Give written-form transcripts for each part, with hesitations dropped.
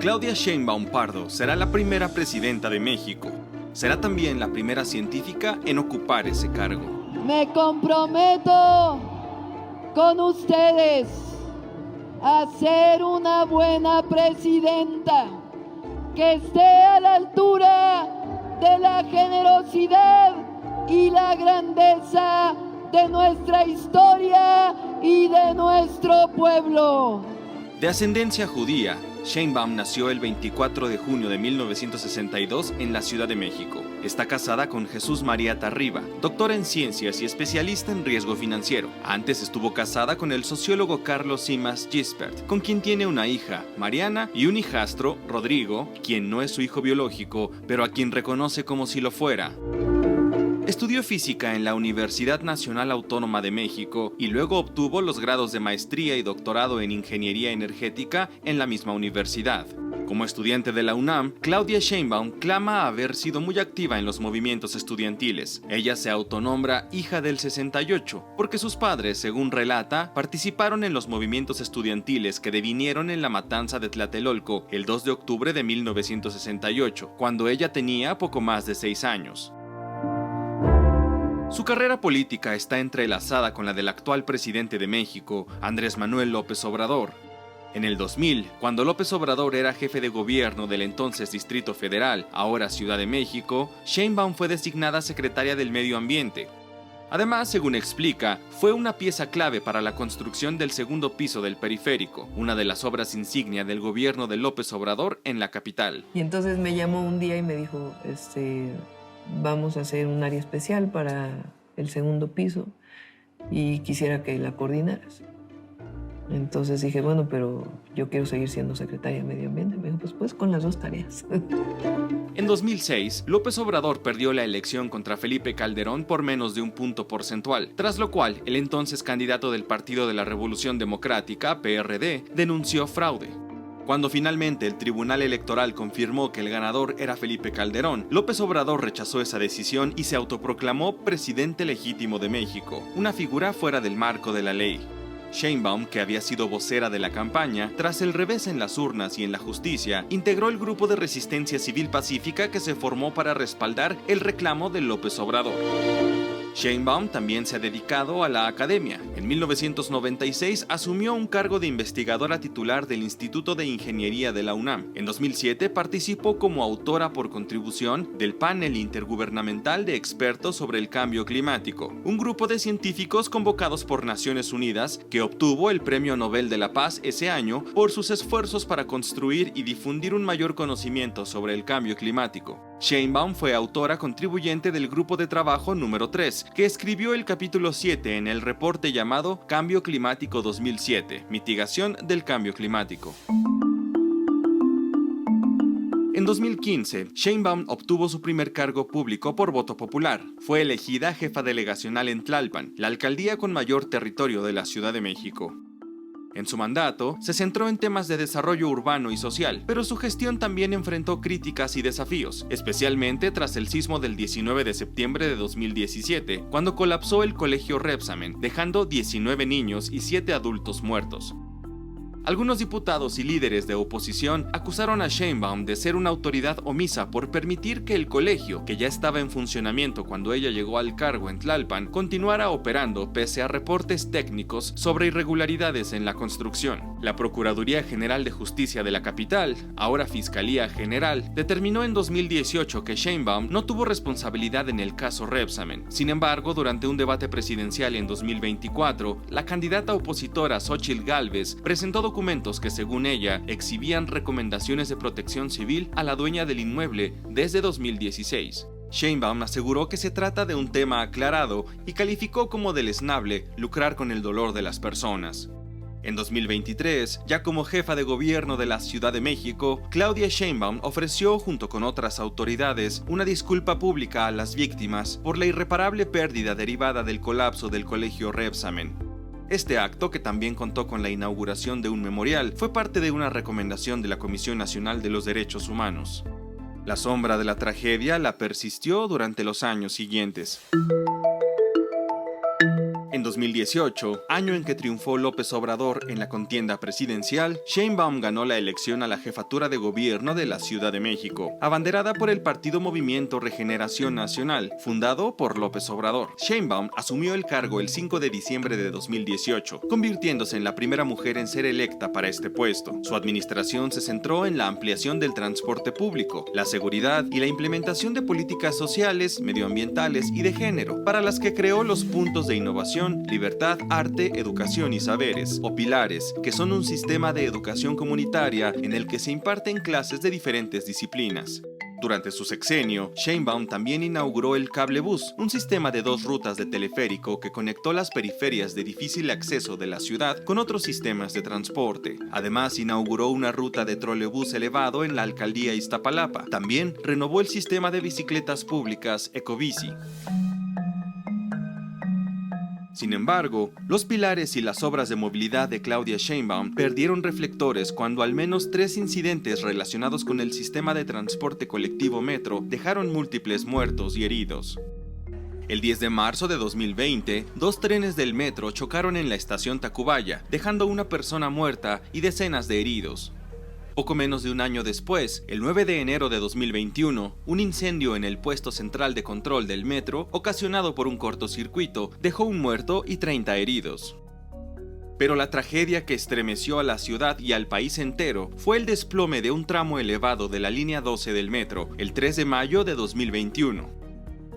Claudia Sheinbaum Pardo será la primera presidenta de México. Será también la primera científica en ocupar ese cargo. Me comprometo con ustedes a ser una buena presidenta que esté a la altura de la generosidad y la grandeza de nuestra historia y de nuestro pueblo. De ascendencia judía, Sheinbaum nació el 24 de junio de 1962 en la Ciudad de México. Está casada con Jesús María Tarriba, doctora en ciencias y especialista en riesgo financiero. Antes estuvo casada con el sociólogo Carlos Simas Gispert, con quien tiene una hija, Mariana, y un hijastro, Rodrigo, quien no es su hijo biológico, pero a quien reconoce como si lo fuera. Estudió física en la Universidad Nacional Autónoma de México y luego obtuvo los grados de maestría y doctorado en ingeniería energética en la misma universidad. Como estudiante de la UNAM, Claudia Sheinbaum clama haber sido muy activa en los movimientos estudiantiles. Ella se autonombra hija del 68, porque sus padres, según relata, participaron en los movimientos estudiantiles que devinieron en la matanza de Tlatelolco el 2 de octubre de 1968, cuando ella tenía poco más de 6 años. Su carrera política está entrelazada con la del actual presidente de México, Andrés Manuel López Obrador. En el 2000, cuando López Obrador era jefe de gobierno del entonces Distrito Federal, ahora Ciudad de México, Sheinbaum fue designada secretaria del Medio Ambiente. Además, según explica, fue una pieza clave para la construcción del segundo piso del periférico, una de las obras insignia del gobierno de López Obrador en la capital. Y entonces me llamó un día y me dijo, vamos a hacer un área especial para el segundo piso y quisiera que la coordinaras. Entonces dije, bueno, pero yo quiero seguir siendo secretaria de Medio Ambiente. Me dijo, pues con las dos tareas. En 2006, López Obrador perdió la elección contra Felipe Calderón por menos de un punto porcentual, tras lo cual el entonces candidato del Partido de la Revolución Democrática, PRD, denunció fraude. Cuando finalmente el Tribunal Electoral confirmó que el ganador era Felipe Calderón, López Obrador rechazó esa decisión y se autoproclamó presidente legítimo de México, una figura fuera del marco de la ley. Sheinbaum, que había sido vocera de la campaña, tras el revés en las urnas y en la justicia, integró el grupo de resistencia civil pacífica que se formó para respaldar el reclamo de López Obrador. Sheinbaum también se ha dedicado a la academia. En 1996 asumió un cargo de investigadora titular del Instituto de Ingeniería de la UNAM. En 2007 participó como autora por contribución del Panel Intergubernamental de Expertos sobre el Cambio Climático, un grupo de científicos convocados por Naciones Unidas que obtuvo el Premio Nobel de la Paz ese año por sus esfuerzos para construir y difundir un mayor conocimiento sobre el cambio climático. Sheinbaum fue autora contribuyente del grupo de trabajo número 3, que escribió el capítulo 7 en el reporte llamado Cambio Climático 2007, Mitigación del Cambio Climático. En 2015, Sheinbaum obtuvo su primer cargo público por voto popular. Fue elegida jefa delegacional en Tlalpan, la alcaldía con mayor territorio de la Ciudad de México. En su mandato, se centró en temas de desarrollo urbano y social, pero su gestión también enfrentó críticas y desafíos, especialmente tras el sismo del 19 de septiembre de 2017, cuando colapsó el colegio Rebsamen, dejando 19 niños y 7 adultos muertos. Algunos diputados y líderes de oposición acusaron a Sheinbaum de ser una autoridad omisa por permitir que el colegio, que ya estaba en funcionamiento cuando ella llegó al cargo en Tlalpan, continuara operando pese a reportes técnicos sobre irregularidades en la construcción. La Procuraduría General de Justicia de la capital, ahora Fiscalía General, determinó en 2018 que Sheinbaum no tuvo responsabilidad en el caso Rebsamen. Sin embargo, durante un debate presidencial en 2024, la candidata opositora Xóchitl Gálvez presentó documentos que, según ella, exhibían recomendaciones de protección civil a la dueña del inmueble desde 2016. Sheinbaum aseguró que se trata de un tema aclarado y calificó como deleznable lucrar con el dolor de las personas. En 2023, ya como jefa de gobierno de la Ciudad de México, Claudia Sheinbaum ofreció, junto con otras autoridades, una disculpa pública a las víctimas por la irreparable pérdida derivada del colapso del colegio Rebsamen. Este acto, que también contó con la inauguración de un memorial, fue parte de una recomendación de la Comisión Nacional de los Derechos Humanos. La sombra de la tragedia la persistió durante los años siguientes. En 2018, año en que triunfó López Obrador en la contienda presidencial, Sheinbaum ganó la elección a la jefatura de gobierno de la Ciudad de México, abanderada por el partido Movimiento Regeneración Nacional, fundado por López Obrador. Sheinbaum asumió el cargo el 5 de diciembre de 2018, convirtiéndose en la primera mujer en ser electa para este puesto. Su administración se centró en la ampliación del transporte público, la seguridad y la implementación de políticas sociales, medioambientales y de género, para las que creó los puntos de innovación, libertad, arte, educación y saberes, o pilares, que son un sistema de educación comunitaria en el que se imparten clases de diferentes disciplinas. Durante su sexenio, Sheinbaum también inauguró el Cablebús, un sistema de 2 rutas de teleférico que conectó las periferias de difícil acceso de la ciudad con otros sistemas de transporte. Además, inauguró una ruta de trolebús elevado en la alcaldía Iztapalapa. También renovó el sistema de bicicletas públicas Ecobici. Sin embargo, los pilares y las obras de movilidad de Claudia Sheinbaum perdieron reflectores cuando al menos 3 incidentes relacionados con el sistema de transporte colectivo metro dejaron múltiples muertos y heridos. El 10 de marzo de 2020, 2 trenes del metro chocaron en la estación Tacubaya, dejando una persona muerta y decenas de heridos. Poco menos de un año después, el 9 de enero de 2021, un incendio en el puesto central de control del metro, ocasionado por un cortocircuito, dejó un muerto y 30 heridos. Pero la tragedia que estremeció a la ciudad y al país entero fue el desplome de un tramo elevado de la línea 12 del metro, el 3 de mayo de 2021.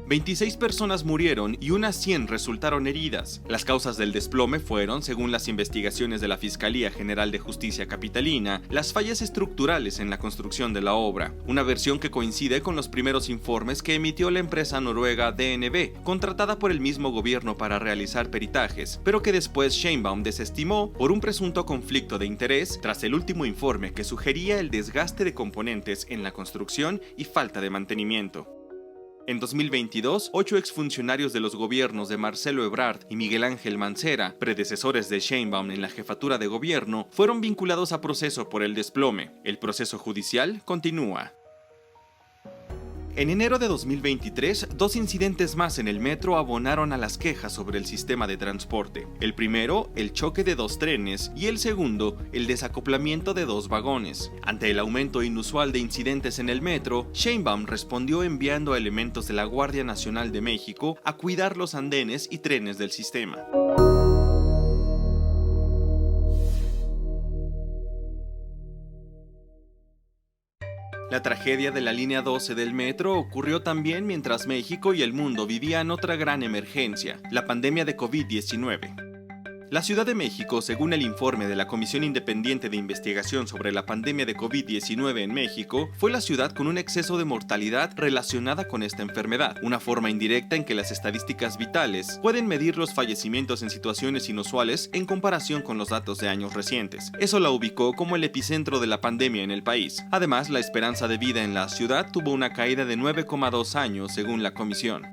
26 personas murieron y unas 100 resultaron heridas. Las causas del desplome fueron, según las investigaciones de la Fiscalía General de Justicia Capitalina, las fallas estructurales en la construcción de la obra, una versión que coincide con los primeros informes que emitió la empresa noruega DNB, contratada por el mismo gobierno para realizar peritajes, pero que después Sheinbaum desestimó por un presunto conflicto de interés tras el último informe que sugería el desgaste de componentes en la construcción y falta de mantenimiento. En 2022, 8 exfuncionarios de los gobiernos de Marcelo Ebrard y Miguel Ángel Mancera, predecesores de Sheinbaum en la jefatura de gobierno, fueron vinculados a proceso por el desplome. El proceso judicial continúa. En enero de 2023, 2 incidentes más en el metro abonaron a las quejas sobre el sistema de transporte. El primero, el choque de 2 trenes, y el segundo, el desacoplamiento de 2 vagones. Ante el aumento inusual de incidentes en el metro, Sheinbaum respondió enviando a elementos de la Guardia Nacional de México a cuidar los andenes y trenes del sistema. La tragedia de la línea 12 del metro ocurrió también mientras México y el mundo vivían otra gran emergencia, la pandemia de COVID-19. La Ciudad de México, según el informe de la Comisión Independiente de Investigación sobre la pandemia de COVID-19 en México, fue la ciudad con un exceso de mortalidad relacionada con esta enfermedad, una forma indirecta en que las estadísticas vitales pueden medir los fallecimientos en situaciones inusuales en comparación con los datos de años recientes. Eso la ubicó como el epicentro de la pandemia en el país. Además, la esperanza de vida en la ciudad tuvo una caída de 9,2 años según la comisión.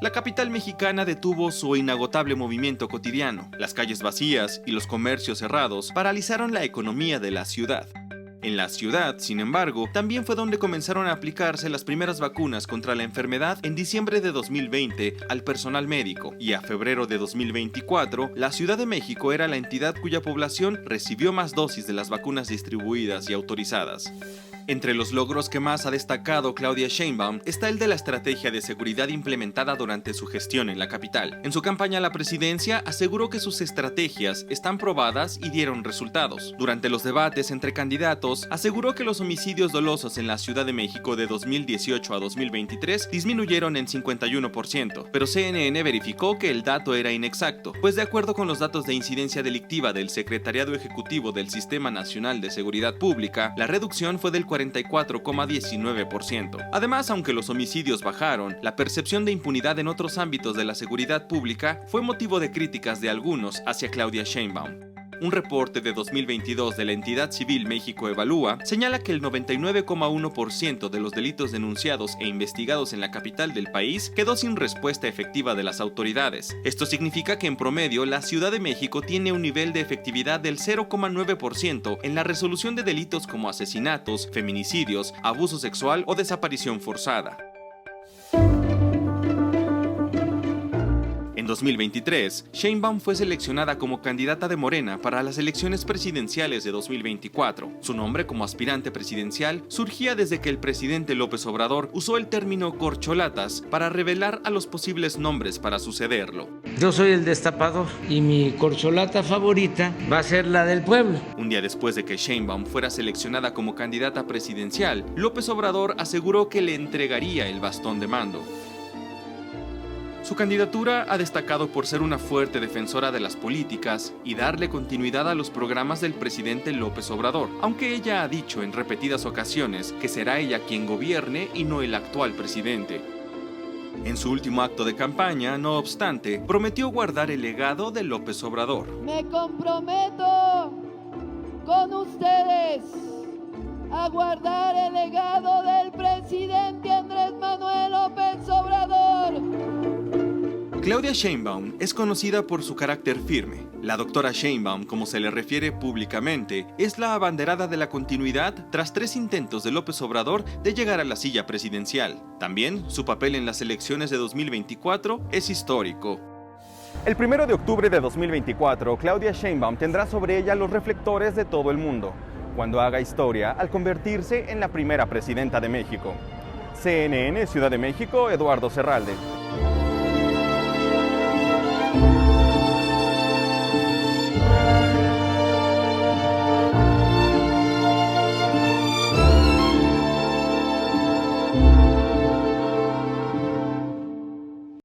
La capital mexicana detuvo su inagotable movimiento cotidiano. Las calles vacías y los comercios cerrados paralizaron la economía de la ciudad. En la ciudad, sin embargo, también fue donde comenzaron a aplicarse las primeras vacunas contra la enfermedad en diciembre de 2020 al personal médico, y a febrero de 2024, la Ciudad de México era la entidad cuya población recibió más dosis de las vacunas distribuidas y autorizadas. Entre los logros que más ha destacado Claudia Sheinbaum está el de la estrategia de seguridad implementada durante su gestión en la capital. En su campaña a la presidencia aseguró que sus estrategias están probadas y dieron resultados. Durante los debates entre candidatos, aseguró que los homicidios dolosos en la Ciudad de México de 2018 a 2023 disminuyeron en 51%, pero CNN verificó que el dato era inexacto, pues de acuerdo con los datos de incidencia delictiva del Secretariado Ejecutivo del Sistema Nacional de Seguridad Pública, la reducción fue del 44,19%. Además, aunque los homicidios bajaron, la percepción de impunidad en otros ámbitos de la seguridad pública fue motivo de críticas de algunos hacia Claudia Sheinbaum. Un reporte de 2022 de la entidad civil México Evalúa señala que el 99,1% de los delitos denunciados e investigados en la capital del país quedó sin respuesta efectiva de las autoridades. Esto significa que en promedio la Ciudad de México tiene un nivel de efectividad del 0,9% en la resolución de delitos como asesinatos, feminicidios, abuso sexual o desaparición forzada. En En 2023, Sheinbaum fue seleccionada como candidata de Morena para las elecciones presidenciales de 2024. Su nombre como aspirante presidencial surgía desde que el presidente López Obrador usó el término corcholatas para revelar a los posibles nombres para sucederlo. Yo soy el destapador y mi corcholata favorita va a ser la del pueblo. Un día después de que Sheinbaum fuera seleccionada como candidata presidencial, López Obrador aseguró que le entregaría el bastón de mando. Su candidatura ha destacado por ser una fuerte defensora de las políticas y darle continuidad a los programas del presidente López Obrador, aunque ella ha dicho en repetidas ocasiones que será ella quien gobierne y no el actual presidente. En su último acto de campaña, no obstante, prometió guardar el legado de López Obrador. Me comprometo con ustedes a guardar el legado del presidente Andrés Manuel López Obrador. Claudia Sheinbaum es conocida por su carácter firme. La doctora Sheinbaum, como se le refiere públicamente, es la abanderada de la continuidad tras 3 intentos de López Obrador de llegar a la silla presidencial. También, su papel en las elecciones de 2024 es histórico. El 1 de octubre de 2024, Claudia Sheinbaum tendrá sobre ella los reflectores de todo el mundo, cuando haga historia al convertirse en la primera presidenta de México. CNN, Ciudad de México, Eduardo Serralde.